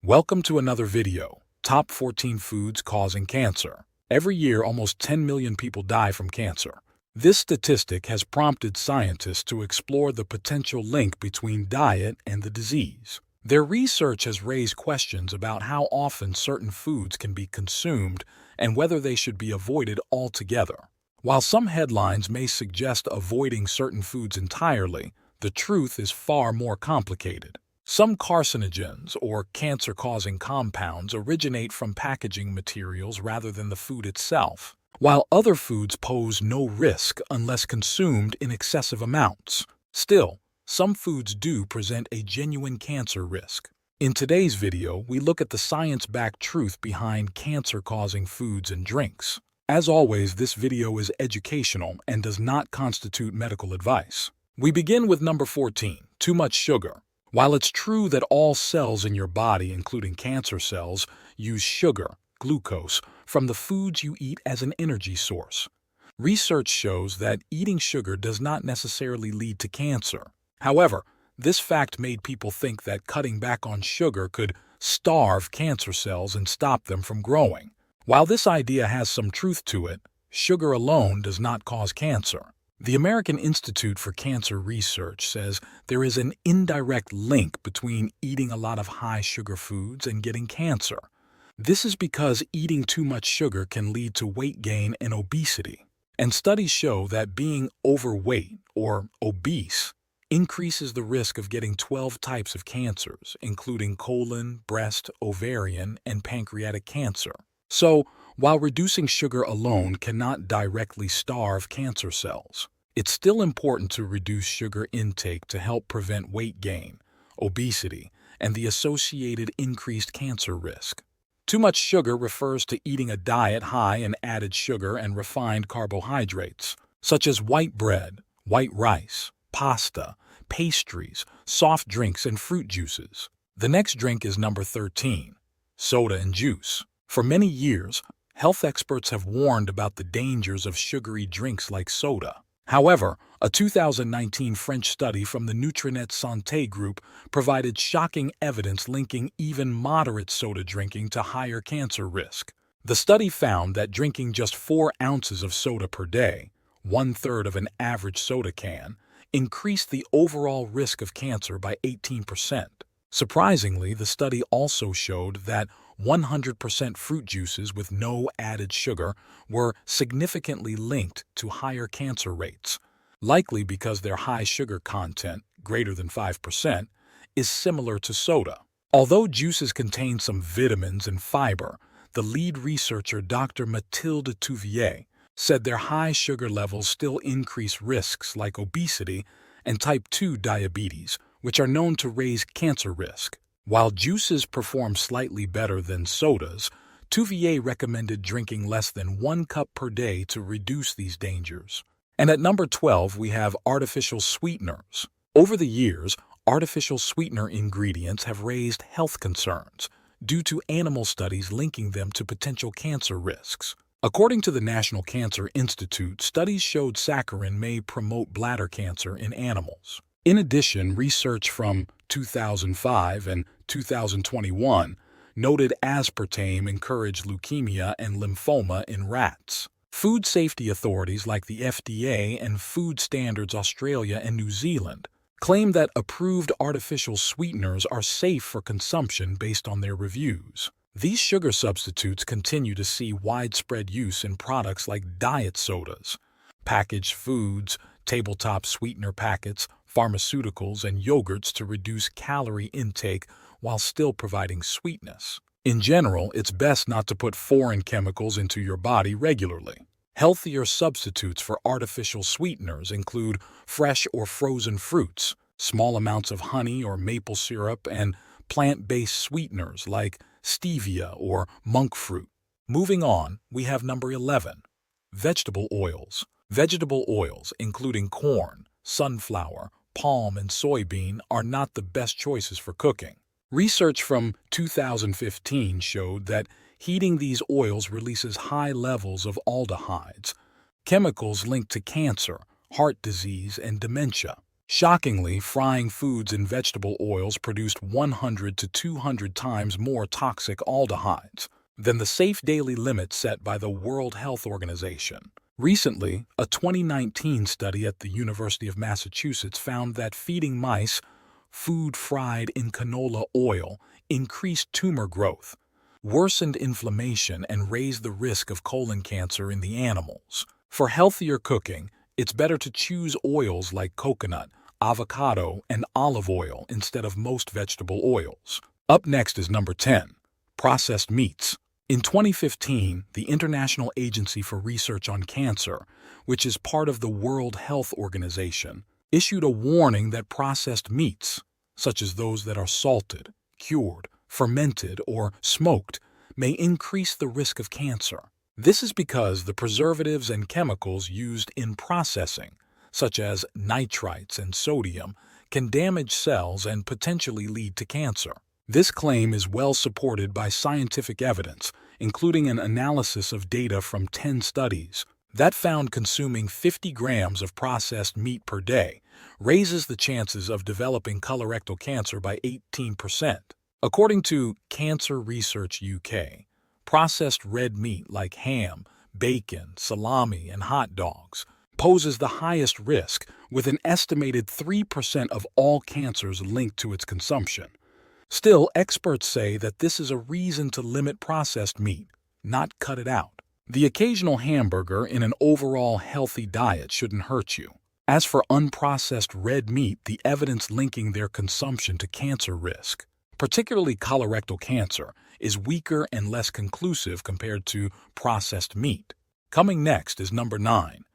Welcome to another video, Top 14 Foods Causing Cancer. Every year, almost 10 million people die from cancer. This statistic has prompted scientists to explore the potential link between diet and the disease. Their research has raised questions about how often certain foods can be consumed and whether they should be avoided altogether. While some headlines may suggest avoiding certain foods entirely, the truth is far more complicated. Some carcinogens, or cancer-causing compounds, originate from packaging materials rather than the food itself, while other foods pose no risk unless consumed in excessive amounts. Still, some foods do present a genuine cancer risk. In today's video, we look at the science-backed truth behind cancer-causing foods and drinks. As always, this video is educational and does not constitute medical advice. We begin with number 14, too much sugar. While it's true that all cells in your body, including cancer cells, use sugar, glucose, from the foods you eat as an energy source, research shows that eating sugar does not necessarily lead to cancer. However, this fact made people think that cutting back on sugar could starve cancer cells and stop them from growing. While this idea has some truth to it, sugar alone does not cause cancer. The American Institute for Cancer Research says there is an indirect link between eating a lot of high-sugar foods and getting cancer. This is because eating too much sugar can lead to weight gain and obesity. And studies show that being overweight, or obese, increases the risk of getting 12 types of cancers, including colon, breast, ovarian, and pancreatic cancer. So, while reducing sugar alone cannot directly starve cancer cells, it's still important to reduce sugar intake to help prevent weight gain, obesity, and the associated increased cancer risk. Too much sugar refers to eating a diet high in added sugar and refined carbohydrates, such as white bread, white rice, pasta, pastries, soft drinks, and fruit juices. The next drink is number 13, soda and juice. For many years, health experts have warned about the dangers of sugary drinks like soda. However, a 2019 French study from the Nutrinet Santé group provided shocking evidence linking even moderate soda drinking to higher cancer risk. The study found that drinking just 4 ounces of soda per day, 1/3 of an average soda can, increased the overall risk of cancer by 18%. Surprisingly, the study also showed that 100% fruit juices with no added sugar were significantly linked to higher cancer rates, likely because their high sugar content, greater than 5%, is similar to soda. Although juices contain some vitamins and fiber, the lead researcher, Dr. Mathilde Touvier, said their high sugar levels still increase risks like obesity and type 2 diabetes, which are known to raise cancer risk. While juices perform slightly better than sodas, Touvier recommended drinking less than 1 cup per day to reduce these dangers. And at number 12, we have artificial sweeteners. Over the years, artificial sweetener ingredients have raised health concerns due to animal studies linking them to potential cancer risks. According to the National Cancer Institute, studies showed saccharin may promote bladder cancer in animals. In addition, research from 2005 and 2021 noted aspartame encouraged leukemia and lymphoma in rats. Food safety authorities like the FDA and Food Standards Australia and New Zealand claim that approved artificial sweeteners are safe for consumption based on their reviews. These sugar substitutes continue to see widespread use in products like diet sodas, packaged foods, tabletop sweetener packets, pharmaceuticals, and yogurts to reduce calorie intake while still providing sweetness. In general, it's best not to put foreign chemicals into your body regularly. Healthier substitutes for artificial sweeteners include fresh or frozen fruits, small amounts of honey or maple syrup, and plant-based sweeteners like stevia or monk fruit. Moving on, we have number 11, vegetable oils. Vegetable oils, including corn, sunflower, palm, and soybean, are not the best choices for cooking. Research from 2015 showed that heating these oils releases high levels of aldehydes, chemicals linked to cancer, heart disease, and dementia. Shockingly, frying foods in vegetable oils produced 100 to 200 times more toxic aldehydes than the safe daily limit set by the World Health Organization. Recently, a 2019 study at the University of Massachusetts found that feeding mice food fried in canola oil increased tumor growth, worsened inflammation, and raised the risk of colon cancer in the animals. For healthier cooking, it's better to choose oils like coconut, avocado, and olive oil instead of most vegetable oils. Up next is number 10, processed meats. In 2015, the International Agency for Research on Cancer, which is part of the World Health Organization, issued a warning that processed meats, such as those that are salted, cured, fermented, or smoked, may increase the risk of cancer. This is because the preservatives and chemicals used in processing, such as nitrites and sodium, can damage cells and potentially lead to cancer. This claim is well supported by scientific evidence, including an analysis of data from 10 studies that found consuming 50 grams of processed meat per day raises the chances of developing colorectal cancer by 18%. According to Cancer Research UK, processed red meat like ham, bacon, salami, and hot dogs poses the highest risk, with an estimated 3% of all cancers linked to its consumption. Still, experts say that this is a reason to limit processed meat, not cut it out. The occasional hamburger in an overall healthy diet shouldn't hurt you. As for unprocessed red meat, the evidence linking their consumption to cancer risk, particularly colorectal cancer, is weaker and less conclusive compared to processed meat. Coming next is number 9,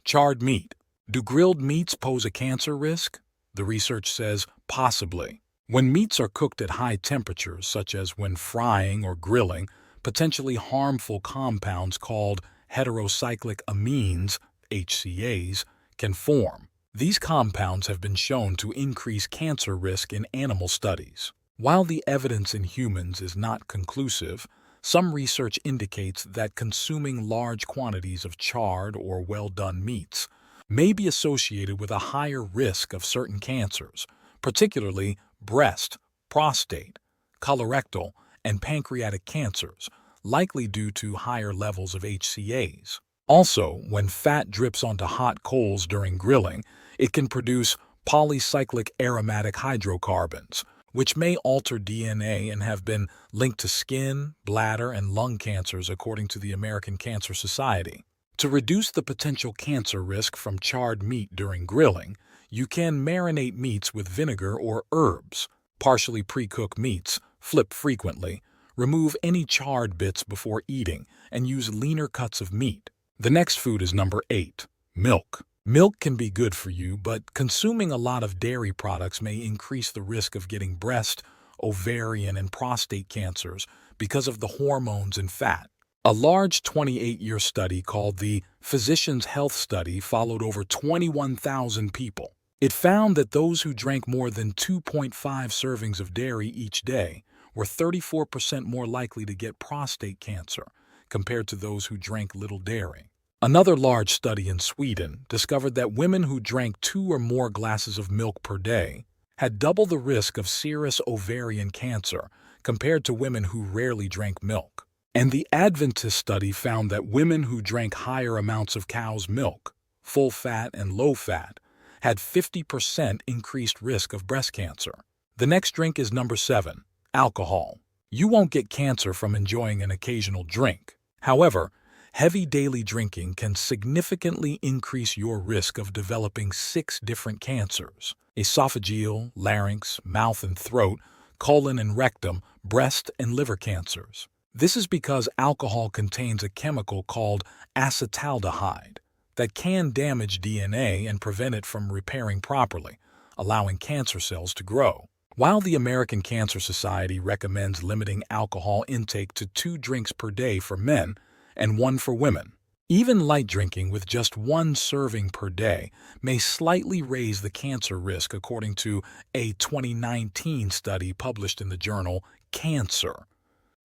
charred meat. Do grilled meats pose a cancer risk? The research says possibly. When meats are cooked at high temperatures, such as when frying or grilling, potentially harmful compounds called heterocyclic amines, HCAs, can form. These compounds have been shown to increase cancer risk in animal studies. While the evidence in humans is not conclusive, some research indicates that consuming large quantities of charred or well-done meats may be associated with a higher risk of certain cancers, particularly breast, prostate, colorectal, and pancreatic cancers, likely due to higher levels of HCAs. Also, when fat drips onto hot coals during grilling, it can produce polycyclic aromatic hydrocarbons, which may alter DNA and have been linked to skin, bladder, and lung cancers according to the American Cancer Society. To reduce the potential cancer risk from charred meat during grilling, you can marinate meats with vinegar or herbs, partially pre-cook meats, flip frequently, remove any charred bits before eating, and use leaner cuts of meat. The next food is number 8, milk. Milk can be good for you, but consuming a lot of dairy products may increase the risk of getting breast, ovarian, and prostate cancers because of the hormones and fat. A large 28-year study called the Physicians' Health Study followed over 21,000 people. It found that those who drank more than 2.5 servings of dairy each day were 34% more likely to get prostate cancer compared to those who drank little dairy. Another large study in Sweden discovered that women who drank 2 or more glasses of milk per day had double the risk of serous ovarian cancer compared to women who rarely drank milk. And the Adventist study found that women who drank higher amounts of cow's milk, full fat and low fat, had 50% increased risk of breast cancer. The next drink is number 7, alcohol. You won't get cancer from enjoying an occasional drink. However, heavy daily drinking can significantly increase your risk of developing 6 different cancers: esophageal, larynx, mouth and throat, colon and rectum, breast and liver cancers. This is because alcohol contains a chemical called acetaldehyde that can damage DNA and prevent it from repairing properly, allowing cancer cells to grow. While the American Cancer Society recommends limiting alcohol intake to 2 drinks per day for men and 1 for women, even light drinking with just 1 serving per day may slightly raise the cancer risk, according to a 2019 study published in the journal Cancer.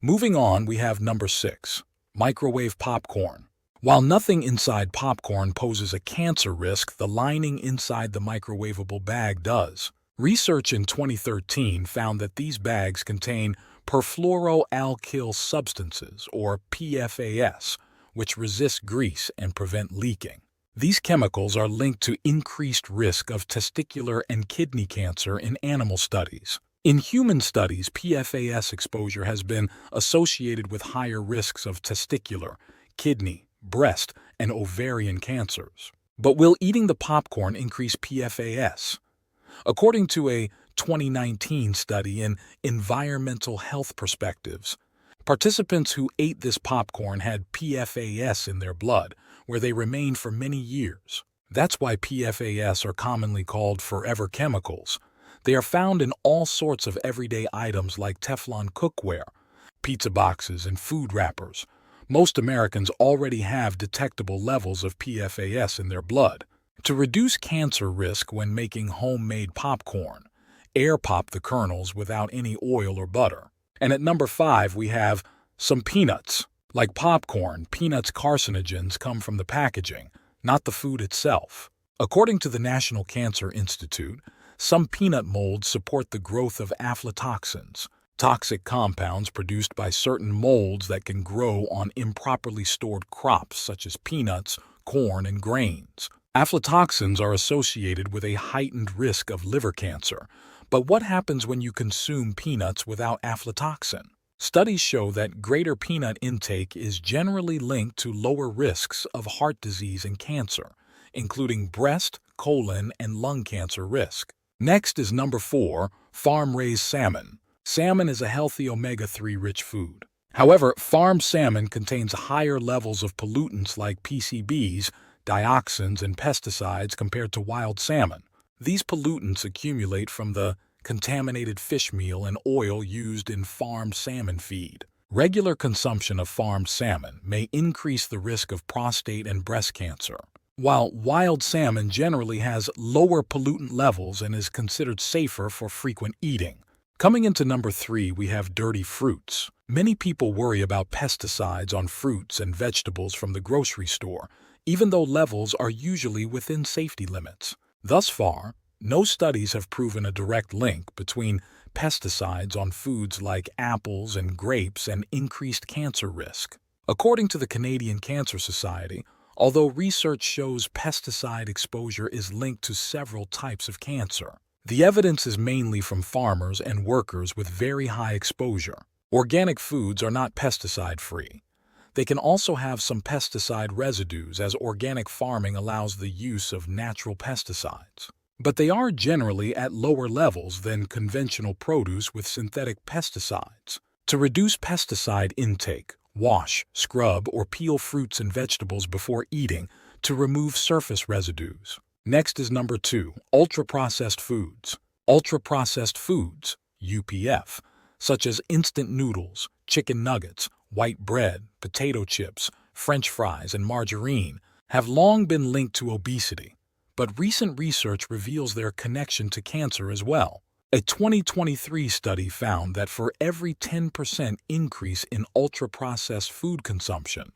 Moving on, we have number 6, microwave popcorn. While nothing inside popcorn poses a cancer risk, the lining inside the microwavable bag does. Research in 2013 found that these bags contain perfluoroalkyl substances, or PFAS, which resist grease and prevent leaking. These chemicals are linked to increased risk of testicular and kidney cancer in animal studies. In human studies, PFAS exposure has been associated with higher risks of testicular, kidney, breast, and ovarian cancers. But will eating the popcorn increase PFAS? According to a 2019 study in Environmental Health Perspectives, participants who ate this popcorn had PFAS in their blood, where they remained for many years. That's why PFAS are commonly called forever chemicals. They are found in all sorts of everyday items like Teflon cookware, pizza boxes, and food wrappers. Most Americans already have detectable levels of PFAS in their blood. To reduce cancer risk when making homemade popcorn, air pop the kernels without any oil or butter. And at number 5, we have some peanuts. Like popcorn, peanuts' carcinogens come from the packaging, not the food itself. According to the National Cancer Institute, some peanut molds support the growth of aflatoxins, toxic compounds produced by certain molds that can grow on improperly stored crops such as peanuts, corn, and grains. Aflatoxins are associated with a heightened risk of liver cancer, but what happens when you consume peanuts without aflatoxin? Studies show that greater peanut intake is generally linked to lower risks of heart disease and cancer, including breast, colon, and lung cancer risk. Next is number 4, farm-raised salmon. Salmon is a healthy omega-3 rich food. However, farmed salmon contains higher levels of pollutants like PCBs, dioxins, and pesticides compared to wild salmon. These pollutants accumulate from the contaminated fish meal and oil used in farmed salmon feed. Regular consumption of farmed salmon may increase the risk of prostate and breast cancer, while wild salmon generally has lower pollutant levels and is considered safer for frequent eating. Coming into number 3, we have dirty fruits. Many people worry about pesticides on fruits and vegetables from the grocery store, even though levels are usually within safety limits. Thus far, no studies have proven a direct link between pesticides on foods like apples and grapes and increased cancer risk. According to the Canadian Cancer Society, although research shows pesticide exposure is linked to several types of cancer, the evidence is mainly from farmers and workers with very high exposure. Organic foods are not pesticide-free. They can also have some pesticide residues, as organic farming allows the use of natural pesticides. But they are generally at lower levels than conventional produce with synthetic pesticides. To reduce pesticide intake, wash, scrub, or peel fruits and vegetables before eating to remove surface residues. Next is number 2, ultra-processed foods. Ultra-processed foods, UPF, such as instant noodles, chicken nuggets, white bread, potato chips, French fries, and margarine, have long been linked to obesity, but recent research reveals their connection to cancer as well. A 2023 study found that for every 10% increase in ultra-processed food consumption,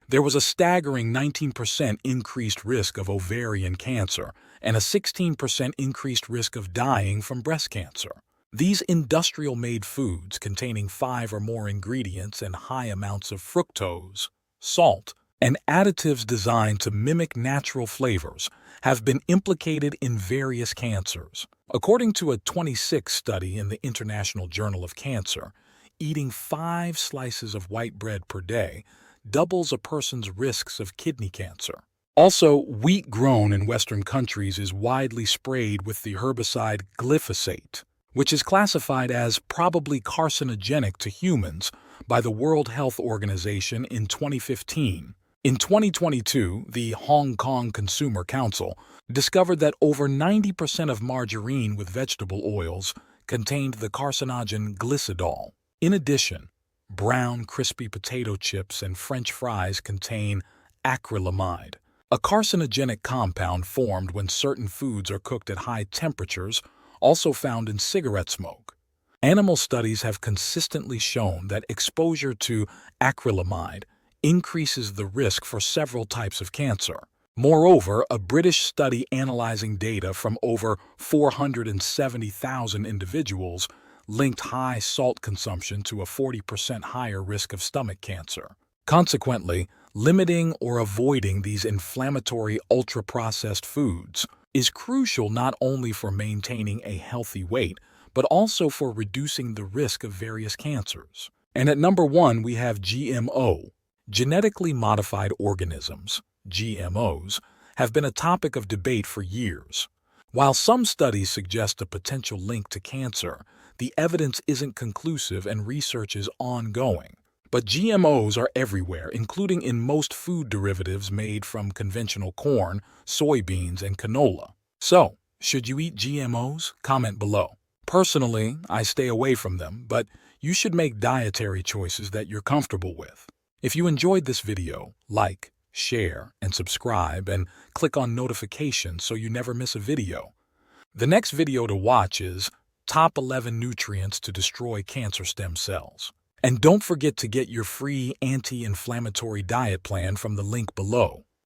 there was a staggering 19% increased risk of ovarian cancer and a 16% increased risk of dying from breast cancer. These industrial-made foods containing 5 or more ingredients and high amounts of fructose, salt, and additives designed to mimic natural flavors have been implicated in various cancers. According to a 26 study in the International Journal of Cancer, eating 5 slices of white bread per day doubles a person's risks of kidney cancer. Also, wheat grown in Western countries is widely sprayed with the herbicide glyphosate, which is classified as probably carcinogenic to humans by the World Health Organization in 2015. In 2022, the Hong Kong Consumer Council discovered that over 90% of margarine with vegetable oils contained the carcinogen glycidol. In addition, brown, crispy potato chips and French fries contain acrylamide, a carcinogenic compound formed when certain foods are cooked at high temperatures, also found in cigarette smoke. Animal studies have consistently shown that exposure to acrylamide increases the risk for several types of cancer. Moreover, a British study analyzing data from over 470,000 individuals linked high salt consumption to a 40% higher risk of stomach cancer. Consequently, limiting or avoiding these inflammatory ultra-processed foods is crucial not only for maintaining a healthy weight, but also for reducing the risk of various cancers. And at number 1, we have GMO. Genetically modified organisms, GMOs, have been a topic of debate for years. While some studies suggest a potential link to cancer, the evidence isn't conclusive and research is ongoing. But GMOs are everywhere, including in most food derivatives made from conventional corn, soybeans, and canola. So, should you eat GMOs? Comment below. Personally, I stay away from them, but you should make dietary choices that you're comfortable with. If you enjoyed this video, like, share, and subscribe, and click on notifications so you never miss a video. The next video to watch is Top 11 Nutrients to Destroy Cancer Stem Cells. And don't forget to get your free anti-inflammatory diet plan from the link below.